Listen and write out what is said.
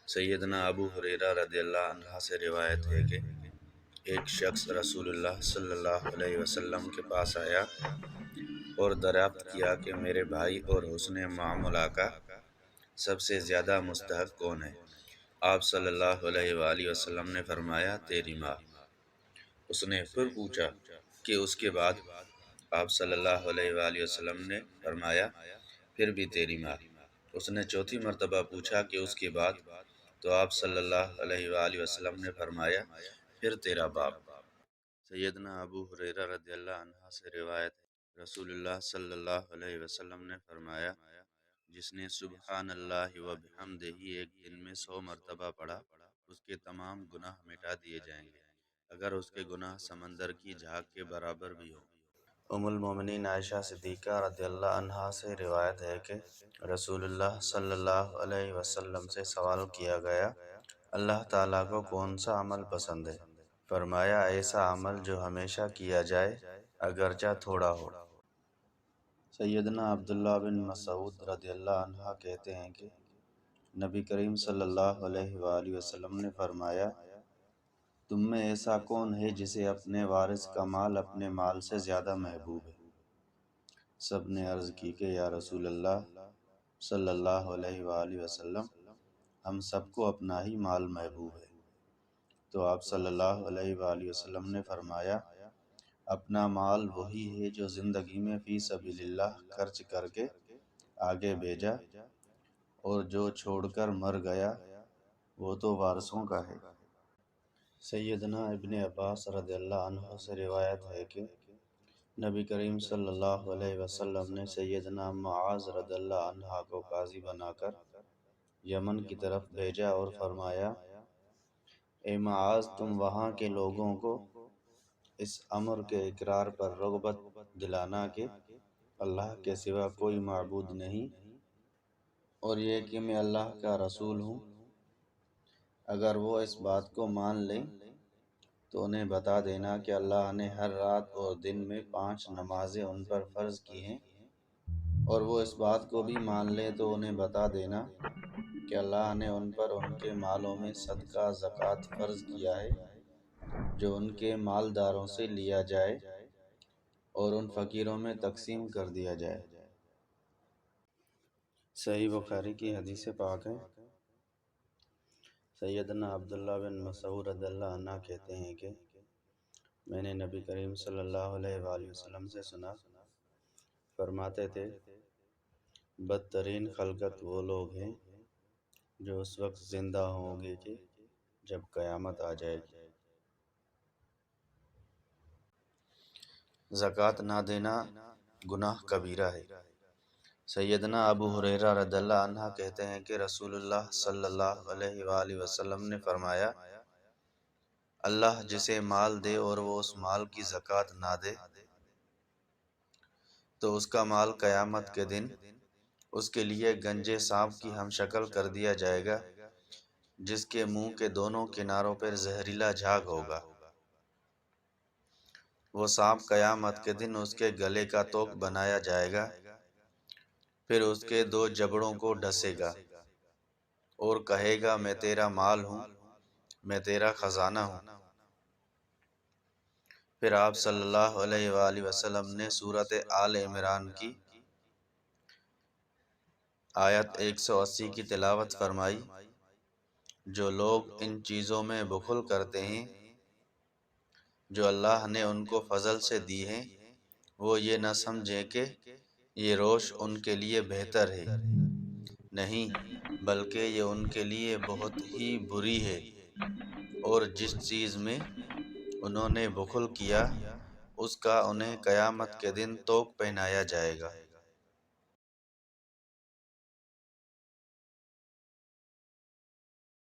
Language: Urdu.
سیدنا ابو ہریرہ رضی اللہ عنہ سے روایت ہے کہ ایک شخص رسول اللہ صلی اللہ علیہ وسلم کے پاس آیا اور دریافت کیا کہ میرے بھائی اور حسن معاملہ کا سب سے زیادہ مستحق کون ہے؟ آپ صلی اللہ علیہ وآلہ وسلم نے فرمایا، تیری ماں۔ اس نے پھر پوچھا کہ اس کے بعد؟ آپ صلی اللہ علیہ وآلہ وسلم نے فرمایا، پھر بھی تیری ماں۔ اس نے چوتھی مرتبہ پوچھا کہ اس کے بعد؟ تو آپ صلی اللہ علیہ وآلہ وسلم نے فرمایا، پھر تیرا باپ۔ سیدنا ابو ہریرہ رضی اللہ عنہ سے روایت ہے، رسول اللہ صلی اللہ علیہ وسلم نے فرمایا، جس نے سبحان اللہ و بحمدہ ایک دن میں 100 مرتبہ پڑھا، اس کے تمام گناہ مٹا دیے جائیں گے، اگر اس کے گناہ سمندر کی جھاگ کے برابر بھی ہوں۔ ام المومنین عائشہ صدیقہ رضی اللہ عنہا سے روایت ہے کہ رسول اللہ صلی اللہ علیہ وسلم سے سوال کیا گیا، اللہ تعالیٰ کو کون سا عمل پسند ہے؟ فرمایا، ایسا عمل جو ہمیشہ کیا جائے اگرچہ تھوڑا ہو۔ سیدنا عبداللہ بن مسعود رضی اللہ عنہ کہتے ہیں کہ نبی کریم صلی اللہ علیہ وآلہ وسلم نے فرمایا، تم میں ایسا کون ہے جسے اپنے وارث کا مال اپنے مال سے زیادہ محبوب ہے؟ سب نے عرض کی کہ یا رسول اللہ صلی اللہ علیہ وآلہ وسلم، ہم سب کو اپنا ہی مال محبوب ہے۔ تو آپ صلی اللہ علیہ وآلہ وسلم نے فرمایا، اپنا مال وہی ہے جو زندگی میں فی سبیل اللہ خرچ کر کے آگے بھیجا، اور جو چھوڑ کر مر گیا وہ تو وارثوں کا ہے۔ سیدنا ابن عباس رضی اللہ عنہ سے روایت ہے کہ نبی کریم صلی اللہ علیہ وسلم نے سیدنا معاذ رضی اللہ عنہ کو قاضی بنا کر یمن کی طرف بھیجا اور فرمایا، اے معاذ، تم وہاں کے لوگوں کو اس امر کے اقرار پر رغبت دلانا کہ اللہ کے سوا کوئی معبود نہیں، اور یہ کہ میں اللہ کا رسول ہوں۔ اگر وہ اس بات کو مان لیں تو انہیں بتا دینا کہ اللہ نے ہر رات اور دن میں 5 نمازیں ان پر فرض کی ہیں، اور وہ اس بات کو بھی مان لیں تو انہیں بتا دینا کہ اللہ نے ان پر ان کے مالوں میں صدقہ زکوٰۃ فرض کیا ہے، جو ان کے مالداروں سے لیا جائے اور ان فقیروں میں تقسیم کر دیا جائے۔ صحیح بخاری کی حدیث پاک ہے۔ سیدنا عبداللہ بن مسعود رضی اللہ عنہ کہتے ہیں کہ میں نے نبی کریم صلی اللہ علیہ وآلہ وسلم سے سنا، فرماتے تھے، بدترین خلقت وہ لوگ ہیں جو اس وقت زندہ ہوں گے کہ جب قیامت آ جائے گی۔ زکوٰۃ نہ دینا گناہ کبیرہ ہے۔ سیدنا ابو ہریرہ رضی اللہ عنہ کہتے ہیں کہ رسول اللہ صلی اللہ علیہ وآلہ وسلم نے فرمایا، اللہ جسے مال دے اور وہ اس مال کی زکوٰۃ نہ دے تو اس کا مال قیامت کے دن اس کے لیے گنجے سانپ کی ہم شکل کر دیا جائے گا، جس کے منہ کے دونوں کناروں پر زہریلا جھاگ ہوگا۔ وہ سانپ قیامت کے دن اس کے گلے کا توق بنایا جائے گا، پھر اس کے 2 جبڑوں کو ڈسے گا اور کہے گا، میں تیرا مال ہوں، میں تیرا خزانہ ہوں۔ پھر آپ صلی اللہ علیہ وآلہ وسلم نے سورۃ آل عمران کی آیت 180 کی تلاوت فرمائی، جو لوگ ان چیزوں میں بخل کرتے ہیں جو اللہ نے ان کو فضل سے دی ہیں، وہ یہ نہ سمجھیں کہ یہ روش ان کے لیے بہتر ہے، نہیں بلکہ یہ ان کے لیے بہت ہی بری ہے، اور جس چیز میں انہوں نے بخل کیا اس کا انہیں قیامت کے دن طوق پہنایا جائے گا۔